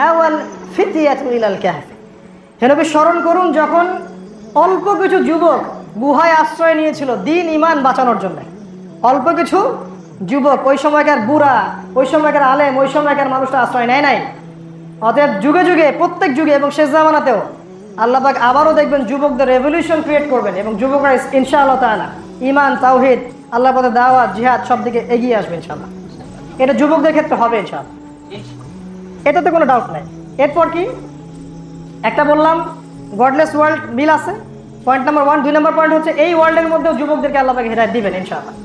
আওয়াল ফিতিয়াতু ইলাল কাহফ। হে নবী স্মরণ করুন যখন অল্প কিছু যুবক গুহায় আশ্রয় নিয়েছিল দিন ইমান বাঁচানোর জন্য। অল্প কিছু যুবক, ওই সময়কার বুড়া, ওই সময়কার আলেম, ওই সময়কার মানুষটা আশ্রয় নেয় নাই। অতএব যুগে যুগে, প্রত্যেক যুগে এবং শেষ জামানাতেও আল্লাহ পাক আবারও দেখবেন যুবকদের রেভলিউশন ক্রিয়েট করবেন এবং যুবকরা ইনশাআল্লাহ তাআলা ঈমান, তাওহীদ, আল্লাহর পথে দাওয়াত, জিহাদ সব দিকে এগিয়ে আসবে ইনশাআল্লাহ। এটা যুবকদের ক্ষেত্রে হবে ইনশাআল্লাহ, এটাতে কোনো ডাউট নাই। এরপর কি একটা বললাম, গডলেস ওয়ার্ল্ড মিল আছে, পয়েন্ট নাম্বার 1। 2 নম্বর পয়েন্ট হচ্ছে এই ওয়ার্ল্ডের মধ্যেও যুবকদেরকে আল্লাহ পাক হেদায়েত দিবেন ইনশাআল্লাহ।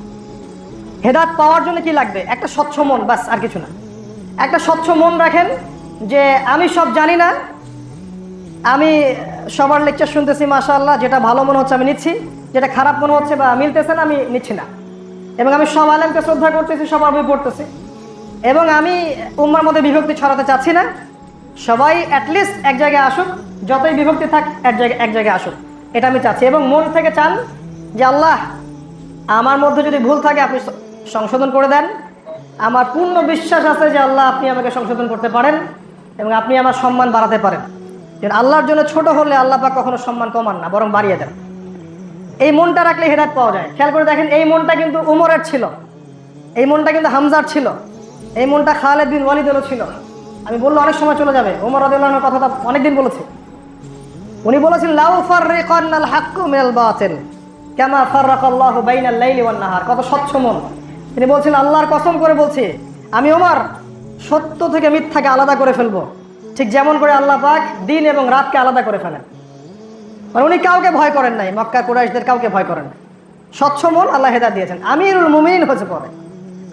হেদায়েত পাওয়ার জন্য কি লাগবে? একটা স্বচ্ছ মন, বাস, আর কিছু না। একটা স্বচ্ছ মন রাখেন যে আমি সব জানি না, আমি সবার লেকচার শুনতেছি মাশাআল্লাহ, যেটা ভালো মনে হচ্ছে আমি নিচ্ছি, যেটা খারাপ মনে হচ্ছে বা মিলতেছে না আমি নিচ্ছি না, এবং আমি সব আলেমকে শ্রদ্ধা করতেছি, সবার বই পড়তেছি, এবং আমি উম্মার মধ্যে বিভক্তি ছড়াতে চাচ্ছি না। সবাই অ্যাটলিস্ট এক জায়গায় আসুক, যতই বিভক্তি থাক এক জায়গায় আসুক, এটা আমি চাচ্ছি। এবং মন থেকে চান যে আল্লাহ আমার মধ্যে যদি ভুল থাকে আপনি সংশোধন করে দেন। আমার পূর্ণ বিশ্বাস আছে যে আল্লাহ আপনি আমাকে সংশোধন করতে পারেন এবং আপনি আমার সম্মান বাড়াতে পারেন। যেন আল্লাহর জন্য ছোট হলে আল্লাহ পাক কখনো সম্মান কমান না, বরং বাড়িয়ে দেন। এই মনটা রাখলে হেদায়েত পাওয়া যায়। খেয়াল করে দেখেন, এই মনটা কিন্তু উমরের ছিল, এই মনটা কিন্তু হামজার ছিল, এই মনটা খালিদ বিন ওয়ালিদেরও ছিল। আমি বললে অনেক সময় চলে যাবে, ওমর রাদিয়াল্লাহু আনহুর কথাটা অনেকদিন বলেছি। উনি বলেছেন লাউ ফাররিকান্নাল হাক্কু মিনাল বাতিল কামা ফাররাকাল্লাহু বাইনাল লাইলি ওয়ান নাহার। কত স্বচ্ছ মন। তিনি বলছেন আল্লাহর কসম করে বলছি, আমি ওমর সত্য থেকে মিথ্যাকে আলাদা করে ফেলবো, ঠিক যেমন করে আল্লাহ পাক দিন এবং রাতকে আলাদা করে ফেলেন। মানে উনি কাউকে ভয় করেন নাই, মক্কা কুরাইশদের কাউকে ভয় করেন নাই। স্বচ্ছ মন আল্লাহ হেদায়েত দিয়েছেন। আমিরুল মুমিনিন হয়েছে পরে,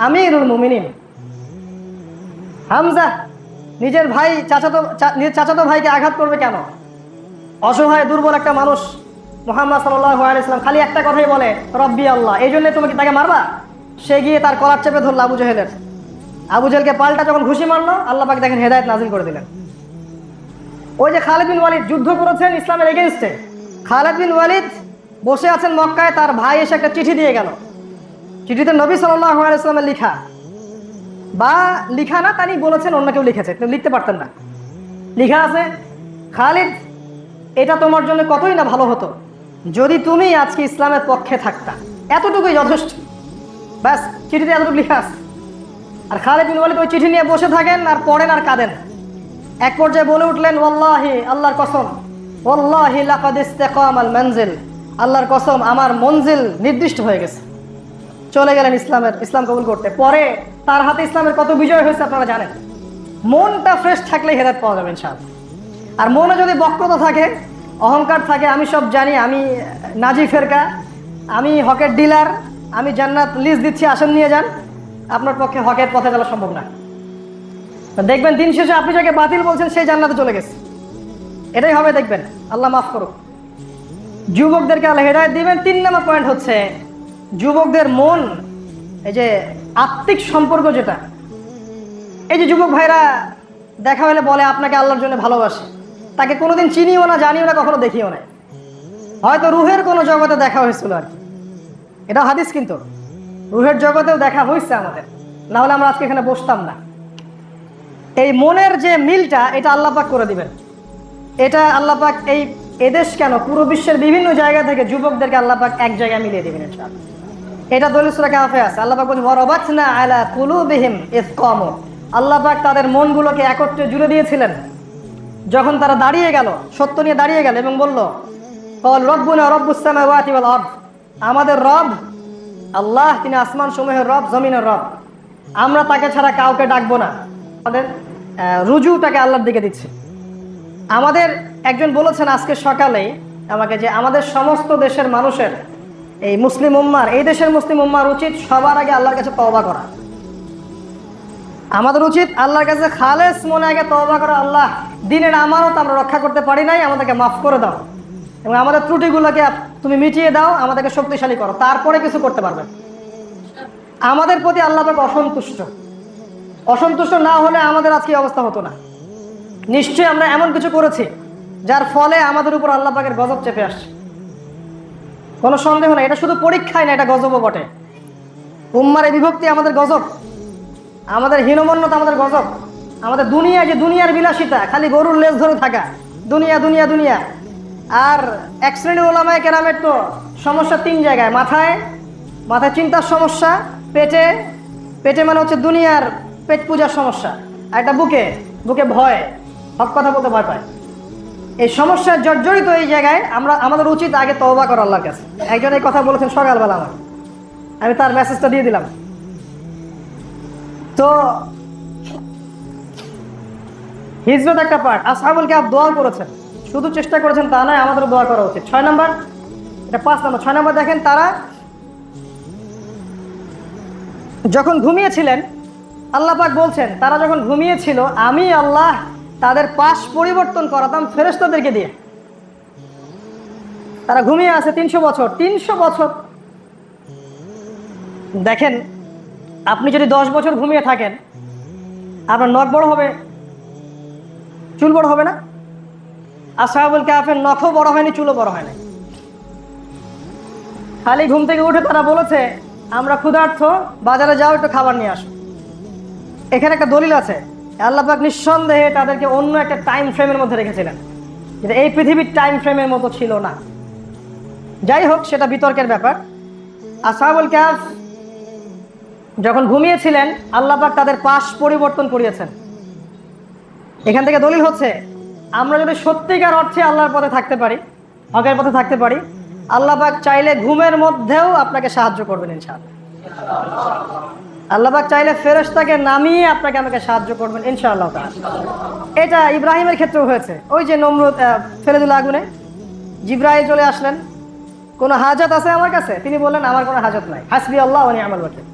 আমিরুল মুমিনিন। হামজা নিজের ভাই নিজের চাচাতো ভাইকে আঘাত করবে কেন? অসহায় দুর্বল একটা মানুষ। মুহাম্মদ সাল্লাল্লাহু আলাইহি ওয়াসাল্লাম খালি একটা কথাই বলে, রব্বি আল্লাহ, এই জন্য তুমি কি তাকে মারবা? সে গিয়ে তার কলার চেপে ধরলো আবু জেহেলের। আবু জেহেলকে পাল্টা যখন ঘুষি মারলো, আল্লাহ পাক দেখেন হেদায়েত নাজিল করে দিলেন। ওই যে খালিদ বিন ওয়ালিদ যুদ্ধ করেছেন ইসলামের এগেইনস্টে, খালিদ বিন ওয়ালিদ বসে আছেন মক্কায়, তার ভাই এসে একটা চিঠি দিয়ে গেল। চিঠিতে নবী সাল্লাল্লাহু আলাইহি ওয়াসাল্লামের লিখা, বা লিখা না, তানি বলেছেন অন্য কেউ লিখেছে, কিন্তু লিখতে পারতেন না। লিখা আছে, খালিদ এটা তোমার জন্য কতই না ভালো হতো যদি তুমি আজকে ইসলামের পক্ষে থাকতা, এতটুকুই যথেষ্ট। ব্যাস, চিঠিতে এতটুকু লিখা আছে। আর খালিদ বিন ওয়ালিদ ওই চিঠি নিয়ে বসে থাকেন আর পড়েন আর কাঁদেন। এক পর্যায়ে বলে উঠলেন, ওয়াল্লাহি, আল্লাহর কসম, ওয়াল্লাহি লাকাদ ইসতাকামাল মানজিল, আল্লাহর কসম আমার মঞ্জিল নির্দিষ্ট হয়ে গেছে। চলে গেলেন ইসলাম কবুল করতে। পরে তার হাতে ইসলামের কত বিজয় হয়েছে আপনারা জানেন। মনটা ফ্রেশ থাকলে হেদায়েত পাওয়া যাবে ইনশাআল্লাহ। আর মনে যদি বক্রতা থাকে, অহংকার থাকে, আমি সব জানি, আমি নাজি ফেরকা, আমি হকের ডিলার, আমি জান্নাত লিস্ট দিচ্ছি, আসেন নিয়ে যান, আপনার পক্ষে হকের পথে চলা সম্ভব না। দেখবেন দিন শেষে আপনি যাকে বাতিল বলছেন সেই জান্নাতে চলে গেছে। এটাই হবে, দেখবেন। আল্লাহ মাফ করুক। যুবকদেরকে আল্লাহ হেদায়েত দিবেন। 3 নম্বর পয়েন্ট হচ্ছে যুবকদের মন, এই যে আত্মিক সম্পর্ক যেটা, এই যে যুবক ভাইরা দেখা হলে বলে আপনাকে আল্লাহর জন্য ভালোবাসে, তাকে কোনোদিন চিনিও না, জানিও না, কখনো দেখিও না, হয়তো রুহের কোনো জগতে দেখা হয়েছিল আর কি। এটা হাদিস, কিন্তু রুহের জগতেও দেখা হয়েছে আমাদের, না হলে আমরা আজকে এখানে বসতাম না। এই মনের যে মিলটা, এটা আল্লাহ পাক করে দিবেন। এটা আল্লাহ পাক এদেশ কেন, পুরো বিশ্বের বিভিন্ন জায়গা থেকে যুবকদেরকে আল্লাহ পাক এক জায়গায় মিলিয়ে দিবেন ইনশাআল্লাহ। এটা দলিল সূরা কাহফে আছে। আল্লাহ পাক বলেন, ওয়ারাবাতনা আলা কুলুবিহিম ইয কামু, আল্লাহ পাক তাদের মনগুলোকে একত্রে জুড়ে দিয়েছিলেন যখন তারা দাঁড়িয়ে গেল, সত্য নিয়ে দাঁড়িয়ে গেল এবং বলল, ক্বাল রব্বুনা রব্বুস সামাওয়াতি ওয়াল আরদ, আমাদের রব আল্লাহ, তিনি আসমান সমূহের রব, জমিনের রব, আমরা তাকে ছাড়া কাউকে ডাকবো না। আমাদের রুজুটাকে আল্লাহর দিকে দিচ্ছে। আমাদের একজন বলেছেন আজকে সকালেই আমাকে যে আমাদের সমস্ত দেশের মানুষের, এই মুসলিম উম্মার, এই দেশের মুসলিম উম্মার উচিত সবার আগে আল্লাহর কাছে তওবা করা। আমাদের উচিত আল্লাহর কাছে খালেস মনে আগে তওবা করা, আল্লাহ দিনের আমানত আমরা রক্ষা করতে পারি নাই, আমাদেরকে মাফ করে দাও এবং আমাদের ত্রুটিগুলোকে তুমি মিটিয়ে দাও, আমাদেরকে শক্তিশালী করো, তারপরে কিছু করতে পারবেন। আমাদের প্রতি আল্লাহ পাক অসন্তুষ্ট না হলে আমাদের আজকে অবস্থা হতো না। নিশ্চয়ই আমরা এমন কিছু করেছি যার ফলে আমাদের উপর আল্লাহ পাকের গজব চেপে আসছে, কোনো সন্দেহ নাই। এটা শুধু পরীক্ষায় না, এটা গজবও বটে। উম্মার এই বিভক্তি আমাদের গজব, আমাদের হীনমন্যতা আমাদের গজব। আমাদের দুনিয়া, যে দুনিয়ার বিলাসিতা, খালি গরুর লেজ ধরে থাকা, দুনিয়া দুনিয়া দুনিয়া। আর এক শ্রেণীর ওলামায়ে কেরামের তো সমস্যা 3 জায়গায়: মাথায় চিন্তার সমস্যা, পেটে মানে হচ্ছে দুনিয়ার পেট পূজার সমস্যা, আর একটা বুকে ভয়, হক কথা বলতে ভয় পায়। এই সমস্যার জর্জরিত এই জায়গায় আমাদের উচিত আগে তওবা করা আল্লাহর কাছে। একজন এই কথা বলেছেন সকালবেলা, আমি তার মেসেজটা দিয়ে দিলাম। তো হিজরত একটা পার্ট। আসহাবুল কাহফ দোয়া করেছেন, শুধু চেষ্টা করেছেন তা নয়, আমাদেরও দোয়া করা উচিত। 6 নম্বর, এটা 5 নম্বর। 6 নম্বর দেখেন, তারা যখন ঘুমিয়েছিলেন, আল্লাহ পাক বলছেন তারা যখন ঘুমিয়েছিল আমি আল্লাহ তাদের পাশ পরিবর্তন করাতাম ফেরেশতাদেরকে দিয়ে। তারা ঘুমিয়ে আছে 300 বছর। 300 বছর দেখেন, আপনি যদি 10 বছর ঘুমিয়ে থাকেন, আপনার নখ বড় হবে, চুল বড় হবে না? আসহাবুল কাহফের নখও বড় হয়নি, চুলও বড় হয়নি। খালি ঘুম থেকে উঠে তারা বলেছে আমরা ক্ষুধার্ত, বাজারে যাও, একটু খাবার নিয়ে আসো। এখানে একটা দলিল আছে, আল্লাহ পাক নিঃসন্দেহে তাদেরকে অন্য একটা টাইম ফ্রেমের মধ্যে রেখেছিলেন, যেটা এই পৃথিবীর টাইম ফ্রেমের মতো ছিল না। যাই হোক, সেটা বিতর্কের ব্যাপার। আসহাবুল কাহফ যখন ঘুমিয়েছিলেন, আল্লাহ পাক তাদের পাশ পরিবর্তন করিয়েছেন। এখান থেকে দলিল হচ্ছে, আমরা যদি সত্যিকার অর্থে আল্লাহর পথে থাকতে পারি, হকের পথে থাকতে পারি, আল্লাহ পাক চাইলে ঘুমের মধ্যেও আপনাকে সাহায্য করবেন ইনশাআল্লাহ। আল্লাহ পাক চাইলে ফেরেশতাকে নামিয়ে আপনাকে আমাকে সাহায্য করবেন ইনশাআল্লাহ। এটা ইব্রাহিমের ক্ষেত্রেও হয়েছে। ওই যে নমরুদ ফেলে দিল আগুনে, জিবরাইল চলে আসলেন, কোনো হাজত আছে আমার কাছে? তিনি বললেন আমার কোনো হাজত নাই, হাসবি আল্লাহ ওয়া নি'মাল ওয়াকিল।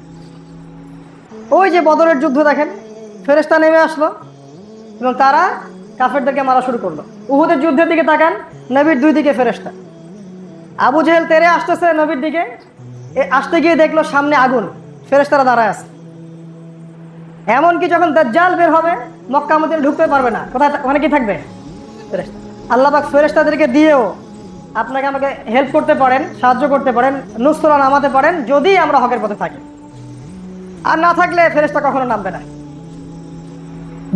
ওই যে বদরের যুদ্ধ দেখেন, ফেরেশতা নেমে আসলো এবং তারা কাফেরদেরকে মারা শুরু করলো। উহুদের যুদ্ধের দিকে তাকান, নবীর 2 দিকে ফেরেশতা। আবু জেহেল তেরে আসতেছে নবীর দিকে, আসতে গিয়ে দেখলো সামনে আগুন, ফেরেশতারা দাঁড়ায় আছে। এমনকি যখন দাজ্জাল বের হবে, মক্কা মদিনায় ঢুকতে পারবে না, কোথায়, ওখানে কি থাকবে? ফেরেশতা। আল্লাহ পাক ফেরেশতাদেরকে দিয়েও আপনাকে আমাকে হেল্প করতে পারেন, সাহায্য করতে পারেন, নুসরা নামাতে পারেন, যদি আমরা হকের পথে থাকি। আর না থাকলে ফেরেশতা কখনো নামবে না।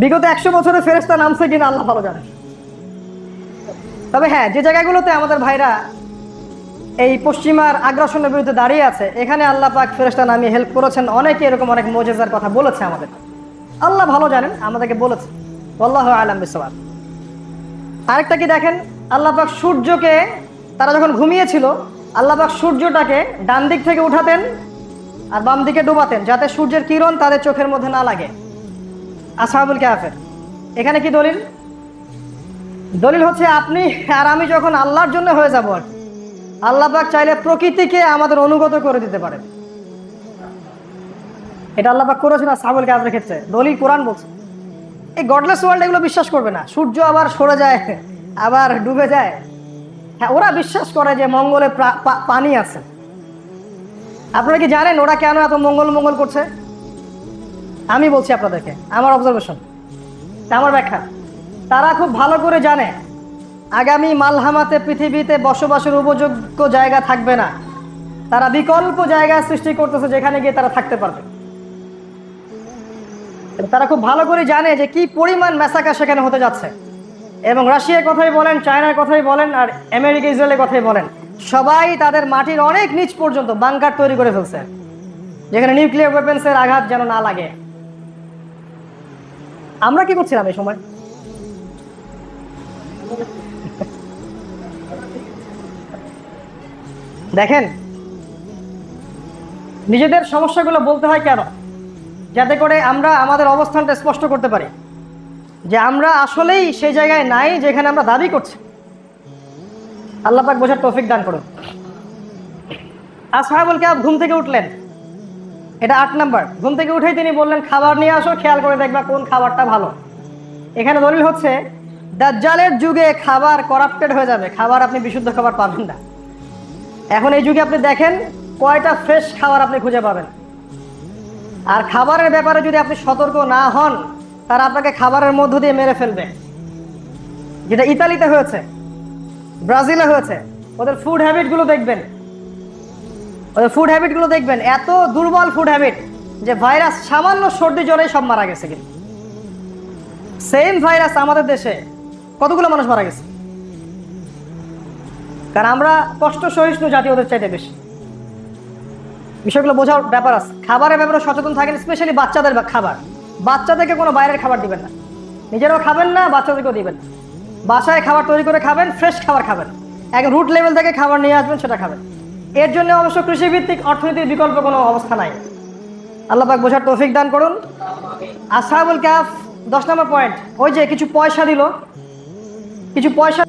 বিগত 100 বছরে ফেরেশতা নামছে কিনা আল্লাহ ভালো জানেন। তবে হ্যাঁ, যে জায়গাগুলোতে আমাদের ভাইরা এই পশ্চিমার আগ্রাসনের বিরুদ্ধে দাঁড়িয়ে আছে, এখানে আল্লাহ পাক ফেরেশতা নামিয়ে হেল্প করেছেন। অনেকে এরকম অনেক মুজিজার কথা বলেছে আমাদের, আল্লাহ ভালো জানেন, আমাদেরকে বলেছে। আল্লাহু আ'লাম বিসওয়াব। আরেকটা কি দেখেন, আল্লাহ পাক সূর্যকে, তারা যখন ঘুমিয়েছিল, আল্লাহ পাক সূর্যটাকে ডান দিক থেকে উঠাতেন আর বাম দিকে ডুবাতেন, যাতে সূর্যের কিরণ তাদের চোখের মধ্যে না লাগে। আসহাবুল কাহফের এখানে কি দলিল? দলিল হচ্ছে আপনি আর আমি যখন আল্লাহর জন্য হয়ে যাব, আর আল্লাহ পাক চাইলে প্রকৃতিকে আমাদের অনুগত করে দিতে পারেন। এটা আল্লাহ পাক করেছেন আসহাবুল কাহফের ক্ষেত্রে, দলিল কোরআন বলছে। এই গডলেস ওয়ার্ল্ড এগুলো বিশ্বাস করবে না, সূর্য আবার সরে যায়, আবার ডুবে যায়। হ্যাঁ, ওরা বিশ্বাস করে যে মঙ্গলে পানি আছে। আপনারা কি জানেন ওরা কেন এত মঙ্গল করছে? আমি বলছি আপনাদেরকে, আমার অবজারভেশন, আমার ব্যাখ্যা। তারা খুব ভালো করে জানে আগামী মালহামাতে পৃথিবীতে বসবাসের উপযোগ্য জায়গা থাকবে না। তারা বিকল্প জায়গা সৃষ্টি করতেছে যেখানে গিয়ে তারা থাকতে পারবে। তারা খুব ভালো করে জানে যে কি পরিমাণ ম্যাসাকার সেখানে হতে যাচ্ছে। এবং রাশিয়ার কথাই বলেন, চায়নার কথাই বলেন, আর আমেরিকা ইসরায়েলের কথাই বলেন, সবাই তাদের মাটির অনেক নিচ পর্যন্ত বাংকার তৈরি করে ফেলছে, যেখানে নিউক্লিয়ার ওয়েপন্সের আঘাত যেন না লাগে। আমরা কি করছিলাম এই সময়? দেখেন, নিজেদের সমস্যাগুলো বলতে হয় কেন? যাতে করে আমরা আমাদের অবস্থানটা স্পষ্ট করতে পারি যে আমরা আসলেই সেই জায়গায় নাই যেখানে আমরা দাবি করছি। আল্লাহ পাক বোঝার তৌফিক দান করুন। আসহাবুল কাহফ ঘুম থেকে উঠলেন, এটা 8 নাম্বার। ঘুম থেকে উঠেই তিনি বললেন খাবার নিয়ে আসো, খেয়াল করে দেখবা কোন খাবারটা ভালো। এখানে দলিল হচ্ছে দাজ্জালের যুগে খাবার করাপ্টেড হয়ে যাবে, খাবার আপনি বিশুদ্ধ খাবার পাবেন না। এখন এই যুগে আপনি দেখেন কয়টা ফ্রেশ খাবার আপনি খুঁজে পাবেন। আর খাবারের ব্যাপারে যদি আপনি সতর্ক না হন, তারা আপনাকে খাবারের মধ্য দিয়ে মেরে ফেলবে। যেটা ইতালিতে হয়েছে, ব্রাজিলে হয়েছে। ওদের ফুড হ্যাবিটগুলো দেখবেন, এত দুর্বল ফুড হ্যাবিট যে ভাইরাস সামান্য সর্দি জ্বরেই সব মারা গেছে। কিন্তু সেম ভাইরাস আমাদের দেশে কতগুলো মানুষ মারা গেছে, কারণ আমরা কষ্ট সহিষ্ণু জাতি ওদের চাইতে বেশি। বিষয়গুলো বোঝার ব্যাপার আছে। খাবারের ব্যাপারে সচেতন থাকেন, স্পেশালি বাচ্চাদের খাবার। বাচ্চাদেরকে কোনো বাইরের খাবার দিবেন না, নিজেরাও খাবেন না, বাচ্চাদেরকেও দিবেন না। বাসায় খাবার তৈরি করে খাবেন, ফ্রেশ খাবার খাবেন, এক রুট লেভেল থেকে খাবার নিয়ে আসবেন, সেটা খাবেন। এর জন্য অবশ্য কৃষিভিত্তিক অর্থনীতির বিকল্প কোনো অবস্থা নাই। আল্লাহ পাক বোঝার তৌফিক দান করুন। আসহাবুল কাহফ 10 নম্বর পয়েন্ট, ওই যে কিছু পয়সা দিল, কিছু পয়সা